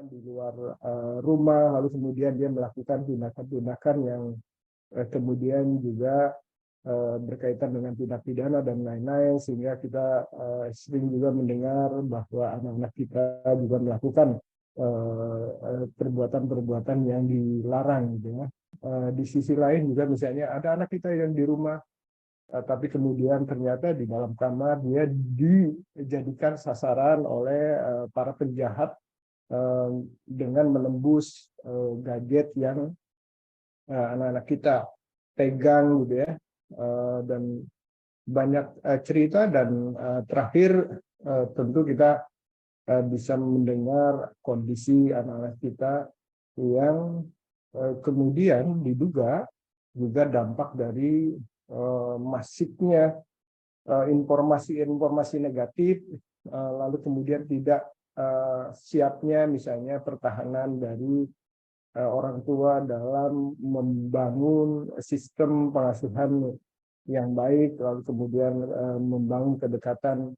di luar rumah, lalu kemudian dia melakukan tindakan-tindakan yang kemudian juga berkaitan dengan tindak pidana dan lain-lain, sehingga kita sering juga mendengar bahwa anak-anak kita juga melakukan perbuatan-perbuatan yang dilarang, gitu ya. Di sisi lain juga misalnya ada anak kita yang di rumah, tapi kemudian ternyata di dalam kamar dia dijadikan sasaran oleh para penjahat dengan menembus gadget yang anak-anak kita pegang, gitu ya. Dan banyak cerita, dan terakhir tentu kita bisa mendengar kondisi anak-anak kita yang kemudian diduga juga dampak dari masifnya informasi-informasi negatif, lalu kemudian tidak siapnya misalnya pertahanan dari orang tua dalam membangun sistem pengasuhan yang baik, lalu kemudian membangun kedekatan,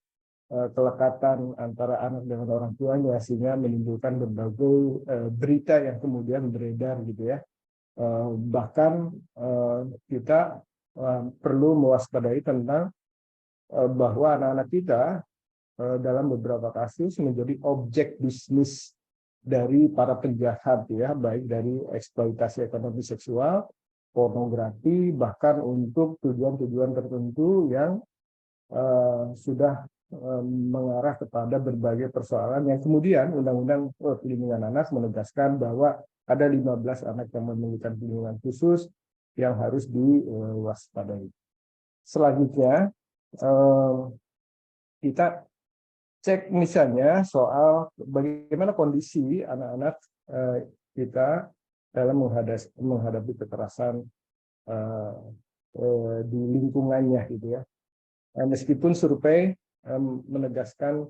kelekatan antara anak dengan orang tuanya, sehingga menimbulkan berbagai berita yang kemudian beredar, gitu ya. Bahkan kita perlu mewaspadai tentang bahwa anak-anak kita dalam beberapa kasus menjadi objek bisnis dari para penjahat, ya, baik dari eksploitasi ekonomi seksual, pornografi, bahkan untuk tujuan-tujuan tertentu yang sudah mengarah kepada berbagai persoalan yang kemudian Undang-Undang Perlindungan Anak menegaskan bahwa ada 15 anak yang memerlukan perlindungan khusus yang harus diwaspadai. Selanjutnya kita cek misalnya soal bagaimana kondisi anak-anak kita dalam menghadapi kekerasan di lingkungannya, gitu ya. Meskipun survei menegaskan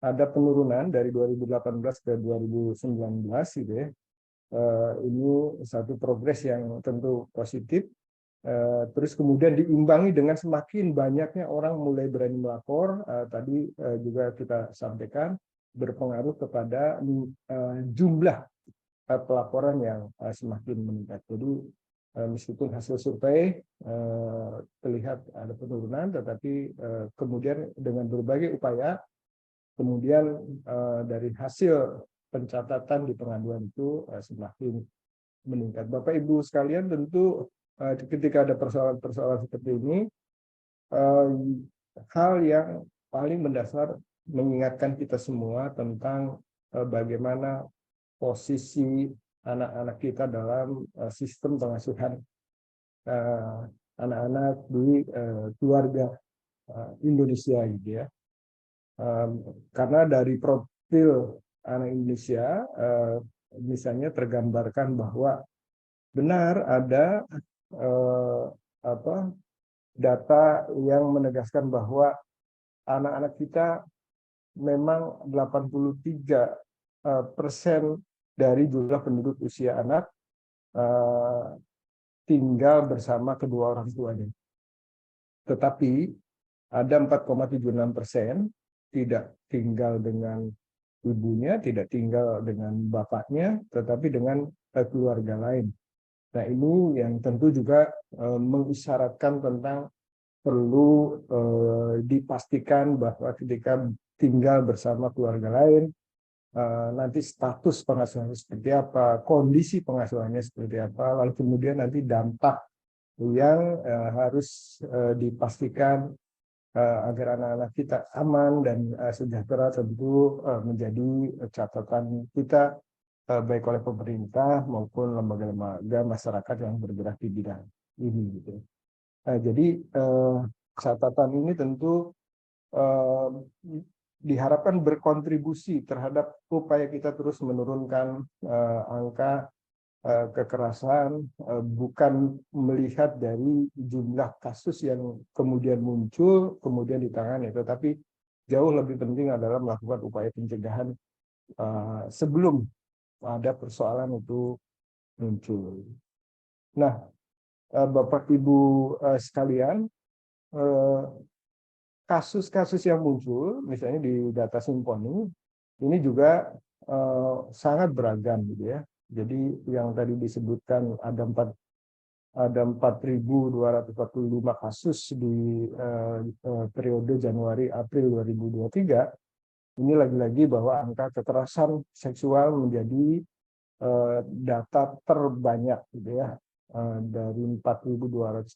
ada penurunan dari 2018 ke 2019, gitu ya. Ini satu progres yang tentu positif. Terus kemudian diimbangi dengan semakin banyaknya orang mulai berani melapor. Tadi juga kita sampaikan berpengaruh kepada jumlah pelaporan yang semakin meningkat. Jadi meskipun hasil survei terlihat ada penurunan, tetapi kemudian dengan berbagai upaya, kemudian dari hasil pencatatan di pengaduan itu semakin meningkat. Bapak Ibu sekalian, tentu ketika ada persoalan-persoalan seperti ini, hal yang paling mendasar mengingatkan kita semua tentang bagaimana posisi anak-anak kita dalam sistem pengasuhan anak-anak di keluarga Indonesia, gitu ya. Karena dari profil anak Indonesia misalnya tergambarkan bahwa benar ada data yang menegaskan bahwa anak-anak kita memang 83% dari jumlah penduduk usia anak tinggal bersama kedua orang tuanya. Tetapi ada 4,76% tidak tinggal dengan ibunya, tidak tinggal dengan bapaknya, tetapi dengan keluarga lain. Nah, ini yang tentu juga mengisyaratkan tentang perlu dipastikan bahwa ketika tinggal bersama keluarga lain, nanti status pengasuhannya seperti apa, kondisi pengasuhannya seperti apa, lalu kemudian nanti dampak yang harus dipastikan agar anak-anak kita aman dan sejahtera, tentu menjadi catatan kita, baik oleh pemerintah maupun lembaga-lembaga masyarakat yang bergerak di bidang ini, gitu. Jadi catatan ini tentu diharapkan berkontribusi terhadap upaya kita terus menurunkan angka kekerasan, bukan melihat dari jumlah kasus yang kemudian muncul, kemudian ditangani, tetapi jauh lebih penting adalah melakukan upaya pencegahan sebelum ada persoalan itu muncul. Nah, Bapak Ibu sekalian, kasus-kasus yang muncul, misalnya di data Simponi, ini juga sangat beragam gitu ya. Jadi yang tadi disebutkan ada 4.245 kasus di periode Januari-April 2023. Ini lagi-lagi bahwa angka kekerasan seksual menjadi data terbanyak gitu ya, dari 4.245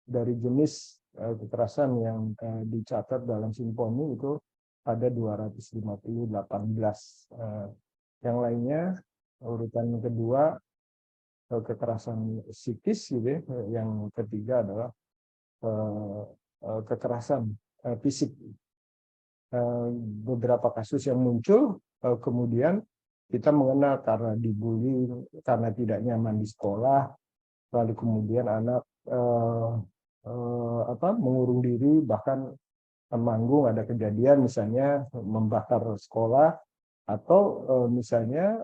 dari jenis kekerasan yang dicatat dalam Simponi itu ada 218. Yang lainnya urutan kedua kekerasan psikis gitu ya. Yang ketiga adalah kekerasan fisik. Beberapa kasus yang muncul kemudian kita mengenal karena dibully, karena tidak nyaman di sekolah, lalu kemudian anak mengurung diri, bahkan manggung, ada kejadian misalnya membakar sekolah, atau misalnya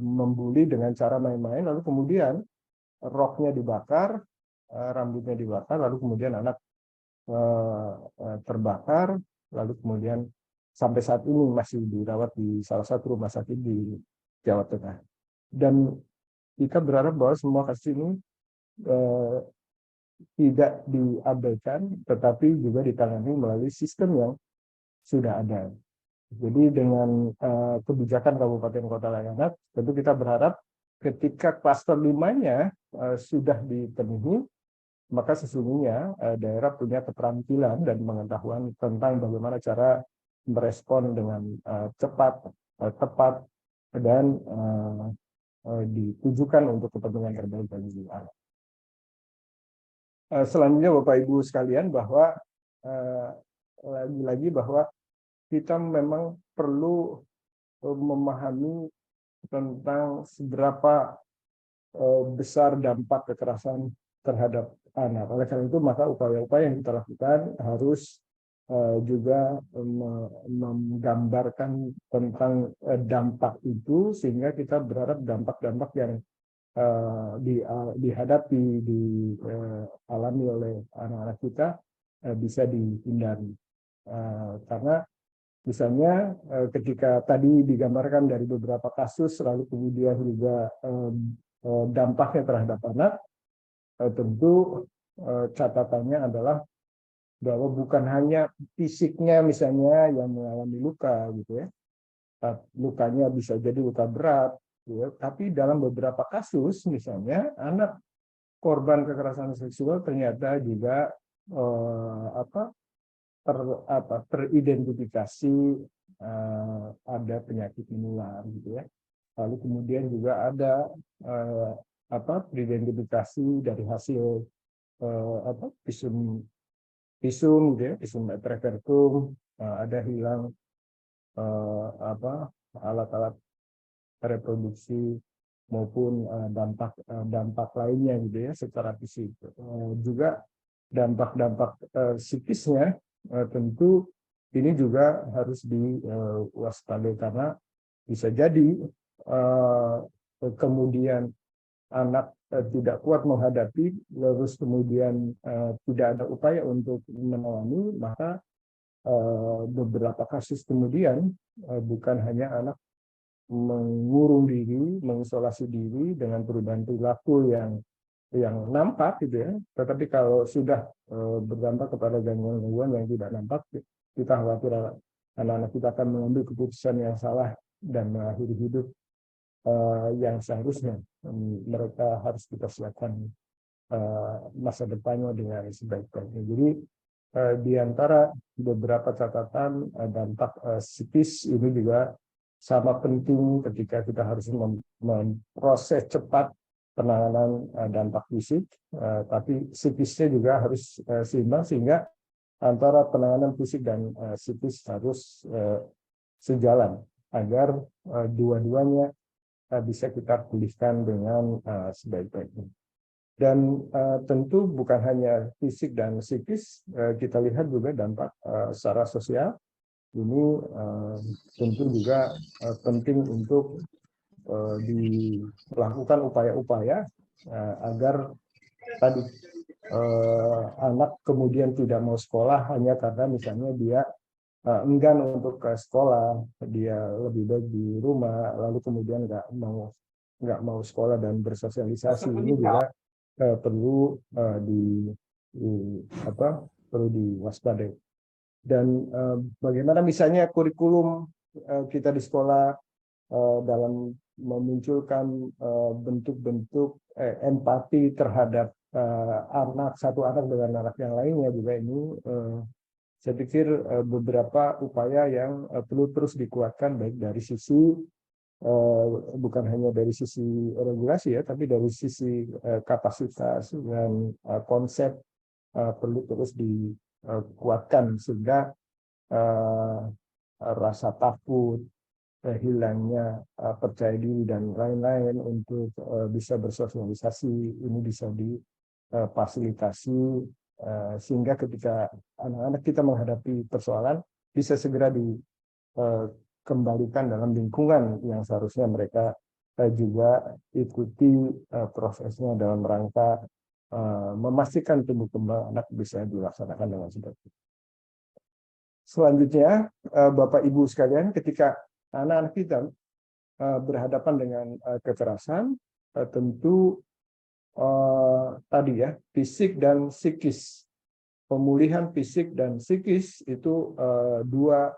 membuli dengan cara main-main, lalu kemudian roknya dibakar, rambutnya dibakar, lalu kemudian anak terbakar, lalu kemudian sampai saat ini masih dirawat di salah satu rumah sakit di Jawa Tengah. Dan kita berharap bahwa semua kasus ini tidak diabaikan, tetapi juga ditangani melalui sistem yang sudah ada. Jadi dengan kebijakan Kabupaten Kota Layanan, tentu kita berharap ketika klaster 5-nya sudah dipenuhi, maka sesungguhnya daerah punya keterampilan dan pengetahuan tentang bagaimana cara merespon dengan cepat, tepat, dan ditujukan untuk kepentingan terbaik bagi anak. Selanjutnya Bapak Ibu sekalian, bahwa lagi-lagi bahwa kita memang perlu memahami tentang seberapa besar dampak kekerasan terhadap anak. Oleh karena itu, maka upaya-upaya yang kita lakukan harus juga menggambarkan tentang dampak itu, sehingga kita berharap dampak-dampak yang dihadapi, dialami oleh anak-anak kita bisa dihindari. Karena misalnya ketika tadi digambarkan dari beberapa kasus, lalu kemudian juga dampaknya terhadap anak, tentu catatannya adalah bahwa bukan hanya fisiknya misalnya yang mengalami luka gitu ya, lukanya bisa jadi luka berat, gitu ya. Tapi dalam beberapa kasus misalnya anak korban kekerasan seksual ternyata juga teridentifikasi ada penyakit menular gitu ya. Lalu kemudian juga ada teridentifikasi dari hasil visum gitu ya, visum et repertum, ada hilang alat-alat reproduksi maupun dampak lainnya gitu ya secara fisik. Juga dampak-dampak psikisnya tentu ini juga harus diwaspadai, karena bisa jadi kemudian anak tidak kuat menghadapi, terus kemudian tidak ada upaya untuk menolong, maka beberapa kasus kemudian bukan hanya anak mengurung diri, mengisolasi diri dengan perubahan perilaku yang nampak gitu ya, tetapi kalau sudah berdampak kepada gangguan-gangguan yang tidak nampak, kita khawatir anak-anak kita akan mengambil keputusan yang salah dan mengakhiri hidup yang seharusnya mereka harus kita siapkan masa depannya dengan sebaik-baiknya. Jadi di antara beberapa catatan dampak psikis ini juga sama penting ketika kita harus memproses cepat penanganan dampak fisik, tapi psikisnya juga harus seimbang, sehingga antara penanganan fisik dan psikis harus sejalan agar dua-duanya bisa kita pulihkan dengan sebaik-baiknya. Dan tentu bukan hanya fisik dan psikis, kita lihat juga dampak secara sosial. Ini tentu juga penting untuk dilakukan upaya-upaya agar tadi anak kemudian tidak mau sekolah hanya karena misalnya dia enggan untuk ke sekolah, dia lebih baik di rumah, lalu kemudian nggak mau sekolah dan bersosialisasi. Ini juga perlu perlu diwaspadai. Dan bagaimana misalnya kurikulum kita di sekolah dalam memunculkan bentuk-bentuk empati terhadap satu anak dengan anak yang lainnya juga ini saya pikir beberapa upaya yang perlu terus dikuatkan, baik dari sisi bukan hanya dari sisi regulasi ya, tapi dari sisi kapasitas dan konsep perlu terus dikuatkan sehingga rasa takut, hilangnya percaya diri dan lain-lain untuk bisa bersosialisasi ini bisa difasilitasi sehingga ketika anak-anak kita menghadapi persoalan bisa segera dikembalikan dalam lingkungan yang seharusnya mereka juga ikuti prosesnya dalam rangka memastikan tumbuh kembang anak bisa dilaksanakan dengan sebaik. Selanjutnya, Bapak Ibu sekalian, ketika anak-anak kita berhadapan dengan kekerasan, tentu tadi ya, fisik dan psikis. Pemulihan fisik dan psikis itu dua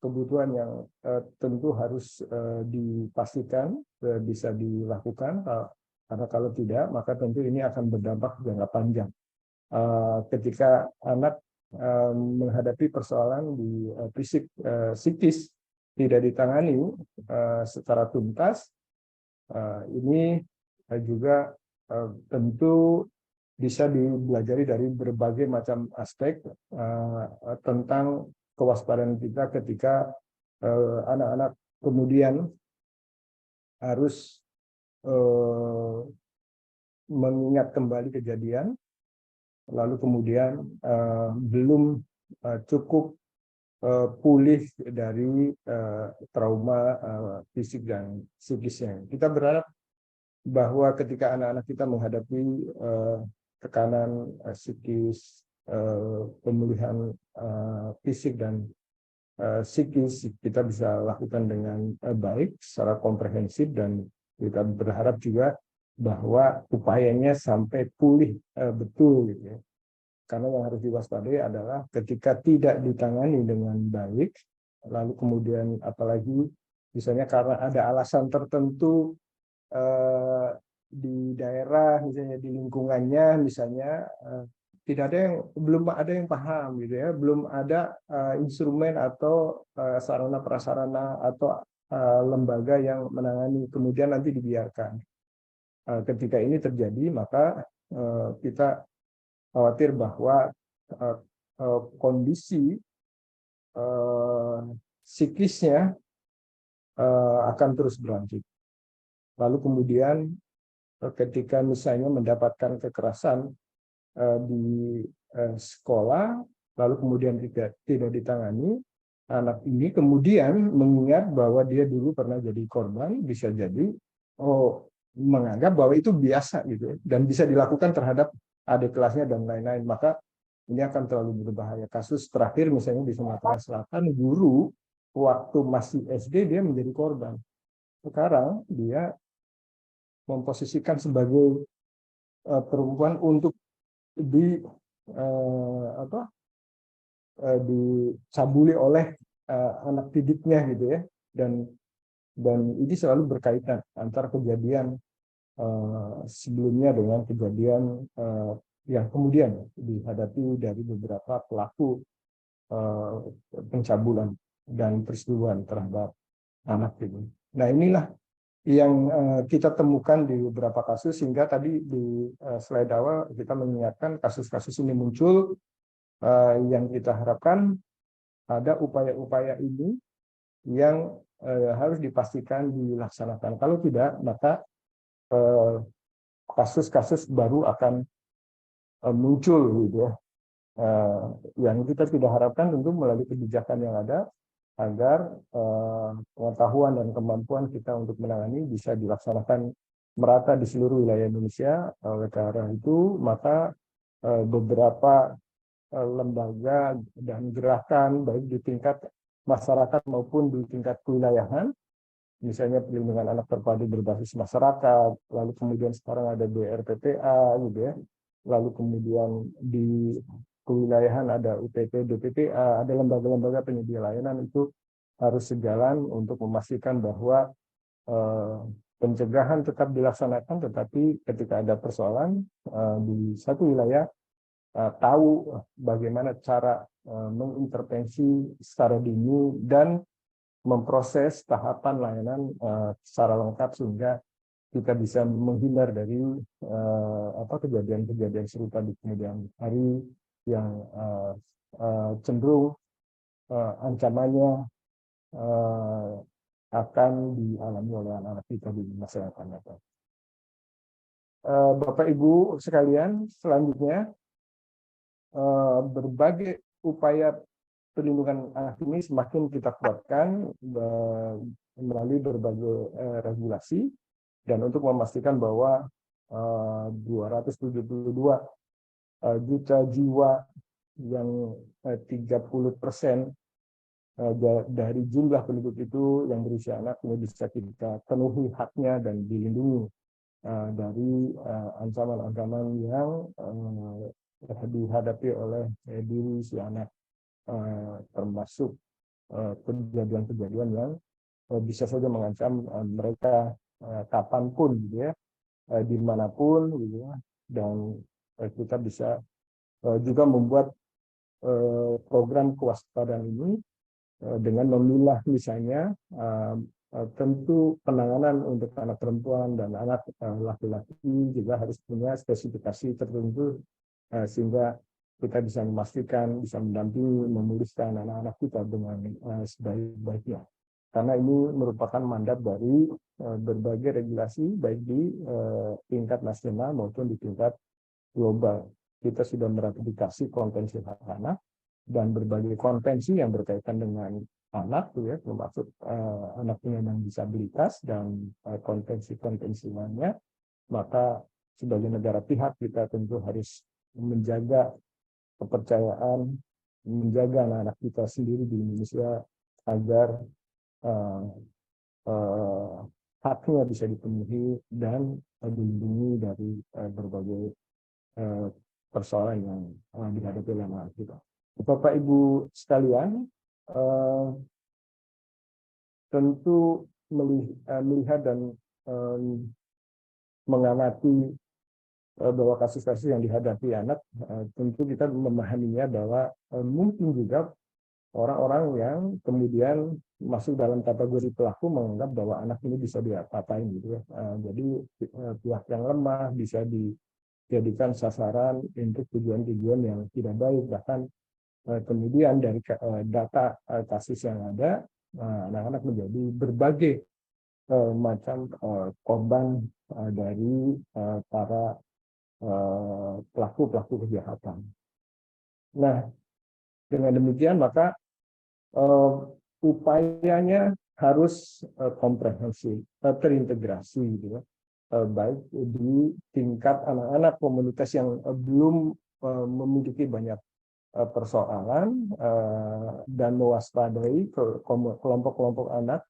kebutuhan yang tentu harus dipastikan bisa dilakukan, karena kalau tidak, maka tentu ini akan berdampak jangka panjang. Ketika anak menghadapi persoalan di fisik psikis tidak ditangani secara tuntas, ini juga tentu bisa dipelajari dari berbagai macam aspek tentang kewaspadaan kita ketika anak-anak kemudian harus mengingat kembali kejadian, lalu kemudian belum cukup pulih dari trauma fisik dan psikisnya. Kita berharap bahwa ketika anak-anak kita menghadapi tekanan psikis, pemulihan fisik dan psikis, kita bisa lakukan dengan baik secara komprehensif, dan kita berharap juga bahwa upayanya sampai pulih betul gitu ya. Karena yang harus diwaspadai adalah ketika tidak ditangani dengan baik, lalu kemudian apalagi misalnya karena ada alasan tertentu di daerah, misalnya di lingkungannya, misalnya belum ada yang paham gitu ya, belum ada instrumen atau sarana prasarana atau lembaga yang menangani, kemudian nanti dibiarkan. Ketika ini terjadi, maka kita khawatir bahwa kondisi psikisnya akan terus berlanjut. Lalu kemudian ketika misalnya mendapatkan kekerasan di sekolah, lalu kemudian tidak ditangani, anak ini kemudian mengingat bahwa dia dulu pernah jadi korban, bisa jadi menganggap bahwa itu biasa gitu, dan bisa dilakukan terhadap adik kelasnya dan lain-lain. Maka ini akan terlalu berbahaya. Kasus terakhir misalnya di Sumatera Selatan, guru waktu masih SD dia menjadi korban. Sekarang dia memposisikan sebagai perempuan untuk dicabuli oleh anak didiknya gitu ya, dan ini selalu berkaitan antara kejadian sebelumnya dengan kejadian yang kemudian dihadapi dari beberapa pelaku pencabulan dan peristiwa terhadap anak ini. Nah, inilah yang kita temukan di beberapa kasus, sehingga tadi di slide awal kita mengingatkan kasus-kasus ini muncul, yang kita harapkan ada upaya-upaya ini yang harus dipastikan dilaksanakan. Kalau tidak, maka kasus-kasus baru akan muncul gitu ya. Yang kita tidak harapkan tentu melalui kebijakan yang ada, agar pengetahuan dan kemampuan kita untuk menangani bisa dilaksanakan merata di seluruh wilayah Indonesia. Oleh karena itu, maka beberapa lembaga dan gerakan baik di tingkat masyarakat maupun di tingkat kewilayahan, misalnya perlindungan anak terpadu berbasis masyarakat, lalu kemudian sekarang ada BRPPA gitu ya, lalu kemudian di kewilayahan ada UPT, DPPA, ada lembaga-lembaga penyedia layanan, itu harus sejalan untuk memastikan bahwa pencegahan tetap dilaksanakan, tetapi ketika ada persoalan di satu wilayah, tahu bagaimana cara mengintervensi secara dini dan memproses tahapan layanan secara lengkap sehingga kita bisa menghindar dari kejadian-kejadian serupa di kemudian hari yang cenderung ancamannya akan dialami oleh anak-anak kita di masa yang akan datang. Bapak Ibu sekalian, selanjutnya berbagai upaya perlindungan anak ini semakin kita kuatkan melalui berbagai regulasi, dan untuk memastikan bahwa 272 juta jiwa yang 30% dari jumlah penduduk itu yang berusia anak ini bisa kita penuhi haknya dan dilindungi dari ancaman-ancaman yang dihadapi oleh diri si anak, termasuk kejadian-kejadian yang bisa saja mengancam mereka kapanpun gitu ya, dimanapun gitu ya. Dan kita bisa juga membuat program kewaspadaan ini dengan memilah misalnya tentu penanganan untuk anak perempuan dan anak laki-laki juga harus punya spesifikasi tertentu sehingga kita bisa memastikan, bisa mendampingi, memulihkan anak-anak kita dengan sebaik-baiknya. Karena ini merupakan mandat dari berbagai regulasi, baik di tingkat nasional maupun di tingkat global. Kita sudah meratifikasi konvensi hak anak dan berbagai konvensi yang berkaitan dengan anak, ya, termasuk anak penyandang disabilitas dan konvensi-konvensi lainnya. Maka sebagai negara pihak kita tentu harus menjaga kepercayaan, menjaga anak-anak kita sendiri di Indonesia agar haknya bisa dipenuhi dan dilindungi dari berbagai persoalan yang dihadapi oleh anak kita. Bapak Ibu sekalian, tentu melihat dan mengamati bahwa kasus-kasus yang dihadapi anak, tentu kita memahaminya bahwa mungkin juga orang-orang yang kemudian masuk dalam kategori pelaku menganggap bahwa anak ini bisa diapa-apain gitu ya. Jadi pihak yang lemah bisa dijadikan sasaran untuk tujuan-tujuan yang tidak baik. Bahkan kemudian dari data kasus yang ada, anak-anak menjadi berbagai macam korban dari para pelaku-pelaku kejahatan. Nah, dengan demikian maka upayanya harus komprehensif, terintegrasi, gitu ya. Baik di tingkat anak-anak komunitas yang belum memiliki banyak persoalan dan mewaspadai kelompok-kelompok anak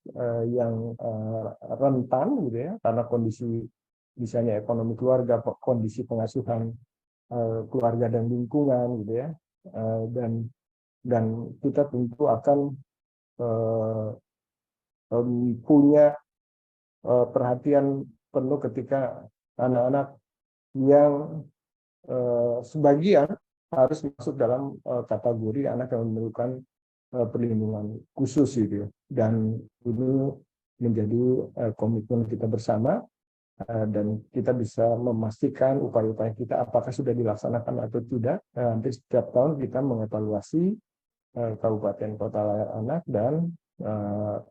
yang rentan, gitu ya, karena kondisi misalnya ekonomi keluarga, kondisi pengasuhan keluarga dan lingkungan, gitu ya, dan kita tentu akan punya perhatian penuh ketika anak-anak yang sebagian harus masuk dalam kategori anak yang memerlukan perlindungan khusus gitu ya. Dan ini menjadi komitmen kita bersama, dan kita bisa memastikan upaya-upaya kita apakah sudah dilaksanakan atau tidak. Hampir setiap tahun kita mengevaluasi kabupaten kota layak anak, dan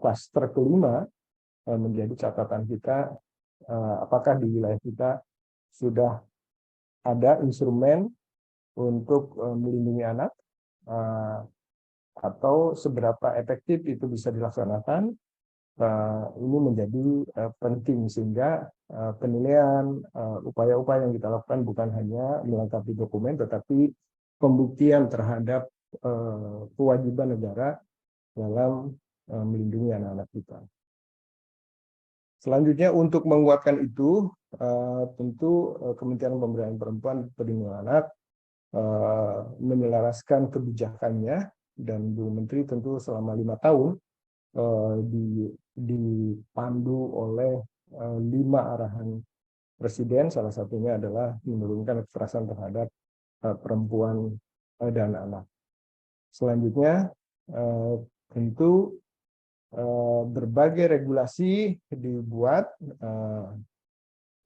klaster kelima menjadi catatan kita, apakah di wilayah kita sudah ada instrumen untuk melindungi anak, atau seberapa efektif itu bisa dilaksanakan. Ini menjadi penting sehingga penilaian upaya-upaya yang kita lakukan bukan hanya melengkapi dokumen, tetapi pembuktian terhadap kewajiban negara dalam melindungi anak-anak kita. Selanjutnya untuk menguatkan itu, tentu Kementerian Pemberdayaan Perempuan dan Perlindungan Anak menyelaraskan kebijakannya, dan Bu Menteri tentu selama 5 tahun dipandu oleh 5 arahan Presiden, salah satunya adalah menurunkan kekerasan terhadap perempuan dan anak. Selanjutnya tentu berbagai regulasi dibuat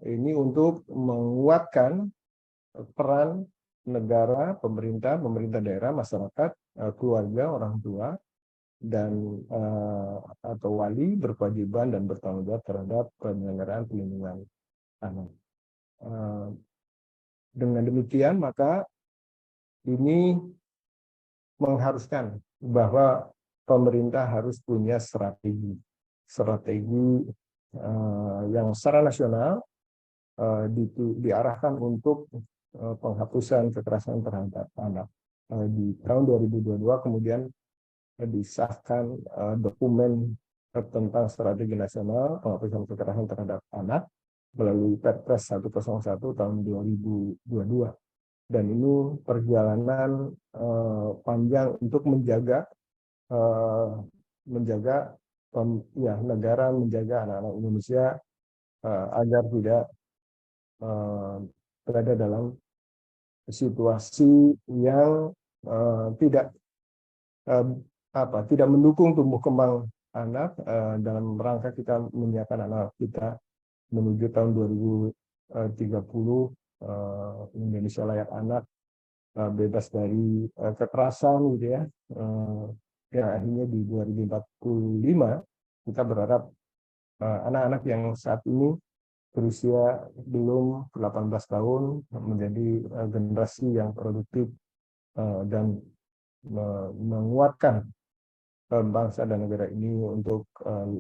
ini untuk menguatkan peran negara, pemerintah daerah, masyarakat, keluarga, orang tua, dan atau wali berkewajiban dan bertanggung jawab terhadap penyelenggaraan perlindungan anak. Dengan demikian maka ini mengharuskan bahwa pemerintah harus punya strategi yang secara nasional diarahkan untuk penghapusan kekerasan terhadap anak. Di tahun 2022 kemudian disahkan dokumen tentang strategi nasional penghapusan kekerasan terhadap anak melalui Perpres 101 tahun 2022. Dan ini perjalanan panjang untuk menjaga negara, menjaga anak-anak Indonesia agar tidak berada dalam situasi yang tidak mendukung tumbuh kembang anak dalam rangka kita menyiapkan anak kita menuju tahun 2030 Indonesia layak anak, bebas dari kekerasan gitu ya. Yang akhirnya di 2045 kita berharap anak-anak yang saat ini berusia belum 18 tahun menjadi generasi yang produktif dan menguatkan bangsa dan negara ini untuk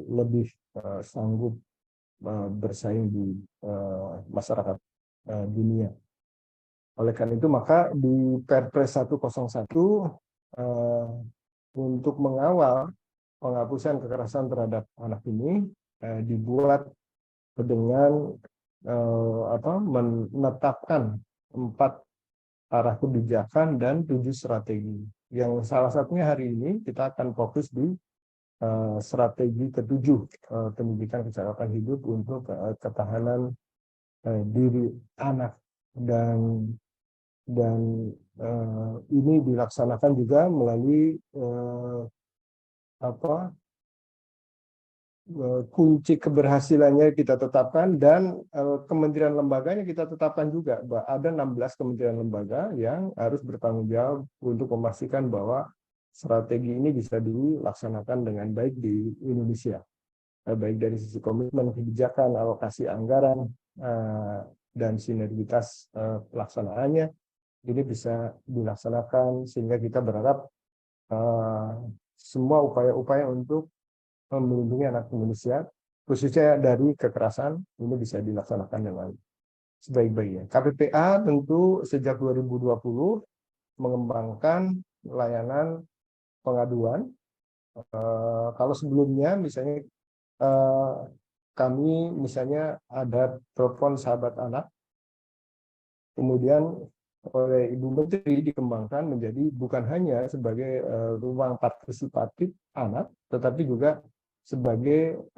lebih sanggup bersaing di masyarakat dunia. Oleh karena itu maka di Perpres 101 untuk mengawal penghapusan kekerasan terhadap anak ini dibuat dengan menetapkan 4 arah kebijakan dan 7 strategi. Yang salah satunya hari ini kita akan fokus di strategi ke-7 pendidikan kesehatan hidup untuk ketahanan diri anak, dan ini dilaksanakan juga melalui kunci keberhasilannya kita tetapkan, dan kementerian lembaganya kita tetapkan juga. Ada 16 kementerian lembaga yang harus bertanggung jawab untuk memastikan bahwa strategi ini bisa dilaksanakan dengan baik di Indonesia, baik dari sisi komitmen kebijakan, alokasi anggaran, dan sinergitas pelaksanaannya ini bisa dilaksanakan, sehingga kita berharap semua upaya-upaya untuk melindungi anak Indonesia khususnya dari kekerasan ini bisa dilaksanakan dengan sebaik-baiknya. KPPA tentu sejak 2020 mengembangkan layanan pengaduan. Kalau sebelumnya misalnya kami misalnya ada telepon sahabat anak, kemudian oleh Ibu Menteri dikembangkan menjadi bukan hanya sebagai ruang partisipatif anak, tetapi juga sebagai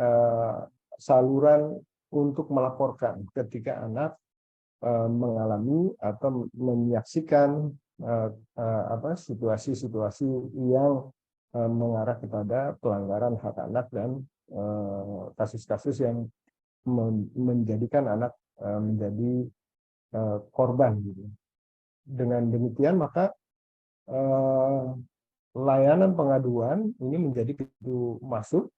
saluran untuk melaporkan ketika anak mengalami atau menyaksikan situasi-situasi yang mengarah kepada pelanggaran hak anak dan kasus-kasus yang menjadikan anak menjadi korban gitu. Dengan demikian maka layanan pengaduan ini menjadi pintu masuk,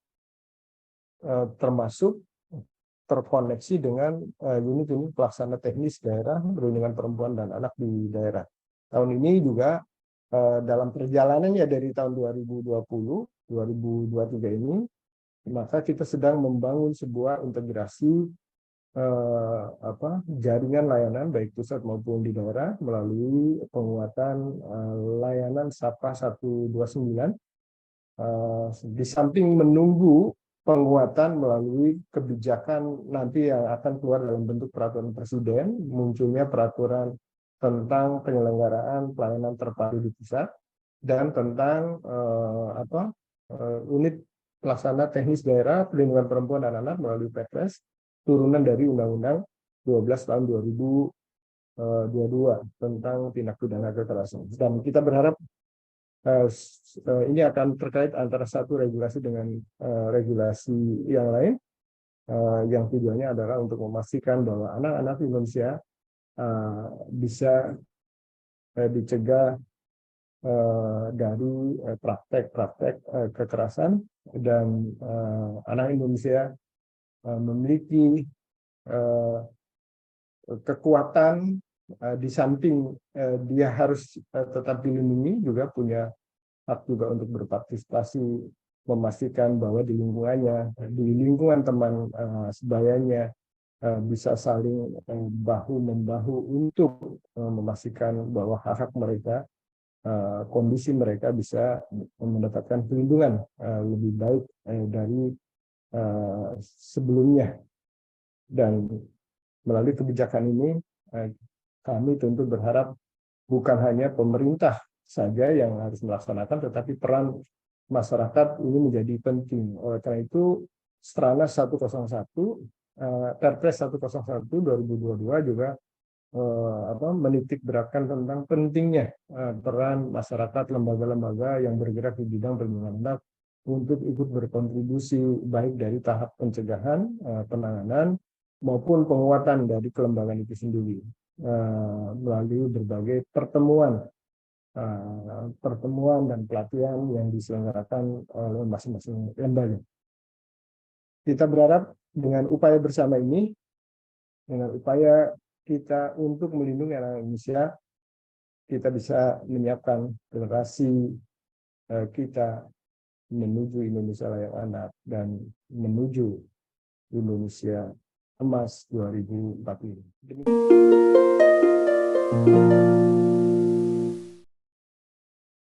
termasuk terkoneksi dengan unit-unit pelaksana teknis daerah perlindungan perempuan dan anak di daerah. Tahun ini juga dalam perjalanannya dari tahun 2020-2023 ini, maka kita sedang membangun sebuah integrasi jaringan layanan baik pusat maupun di daerah melalui penguatan layanan Sapa 129, di samping menunggu penguatan melalui kebijakan nanti yang akan keluar dalam bentuk peraturan presiden, munculnya peraturan tentang penyelenggaraan pelayanan terpadu di pusat dan tentang unit pelaksana teknis daerah perlindungan perempuan dan anak melalui Perpres turunan dari Undang-Undang 12 tahun 2022 tentang tindak pidana kekerasan. Dan kita berharap ini akan terkait antara satu regulasi dengan regulasi yang lain, yang tujuannya adalah untuk memastikan bahwa anak-anak Indonesia bisa dicegah dari praktek-praktek kekerasan, dan anak Indonesia memiliki kekuatan, di samping dia harus tetap dilindungi, juga punya hak juga untuk berpartisipasi, memastikan bahwa di lingkungannya, di lingkungan teman sebayanya bisa saling bahu-membahu untuk memastikan bahwa hak-hak mereka, kondisi mereka bisa mendapatkan perlindungan lebih baik dari sebelumnya. Dan melalui kebijakan ini, kami tentu berharap bukan hanya pemerintah saja yang harus melaksanakan, tetapi peran masyarakat ini menjadi penting. Oleh karena itu, Stranas 101, Perpres 101 2022 juga menitik beratkan tentang pentingnya peran masyarakat, lembaga-lembaga yang bergerak di bidang perlindungan anak untuk ikut berkontribusi baik dari tahap pencegahan, penanganan, maupun penguatan dari kelembagaan itu sendiri melalui berbagai pertemuan dan pelatihan yang diselenggarakan oleh masing-masing lembaga. Kita berharap dengan upaya bersama ini, dengan upaya kita untuk melindungi anak Indonesia, kita bisa menyiapkan generasi kita menuju Indonesia layak anak dan menuju Indonesia emas 2045.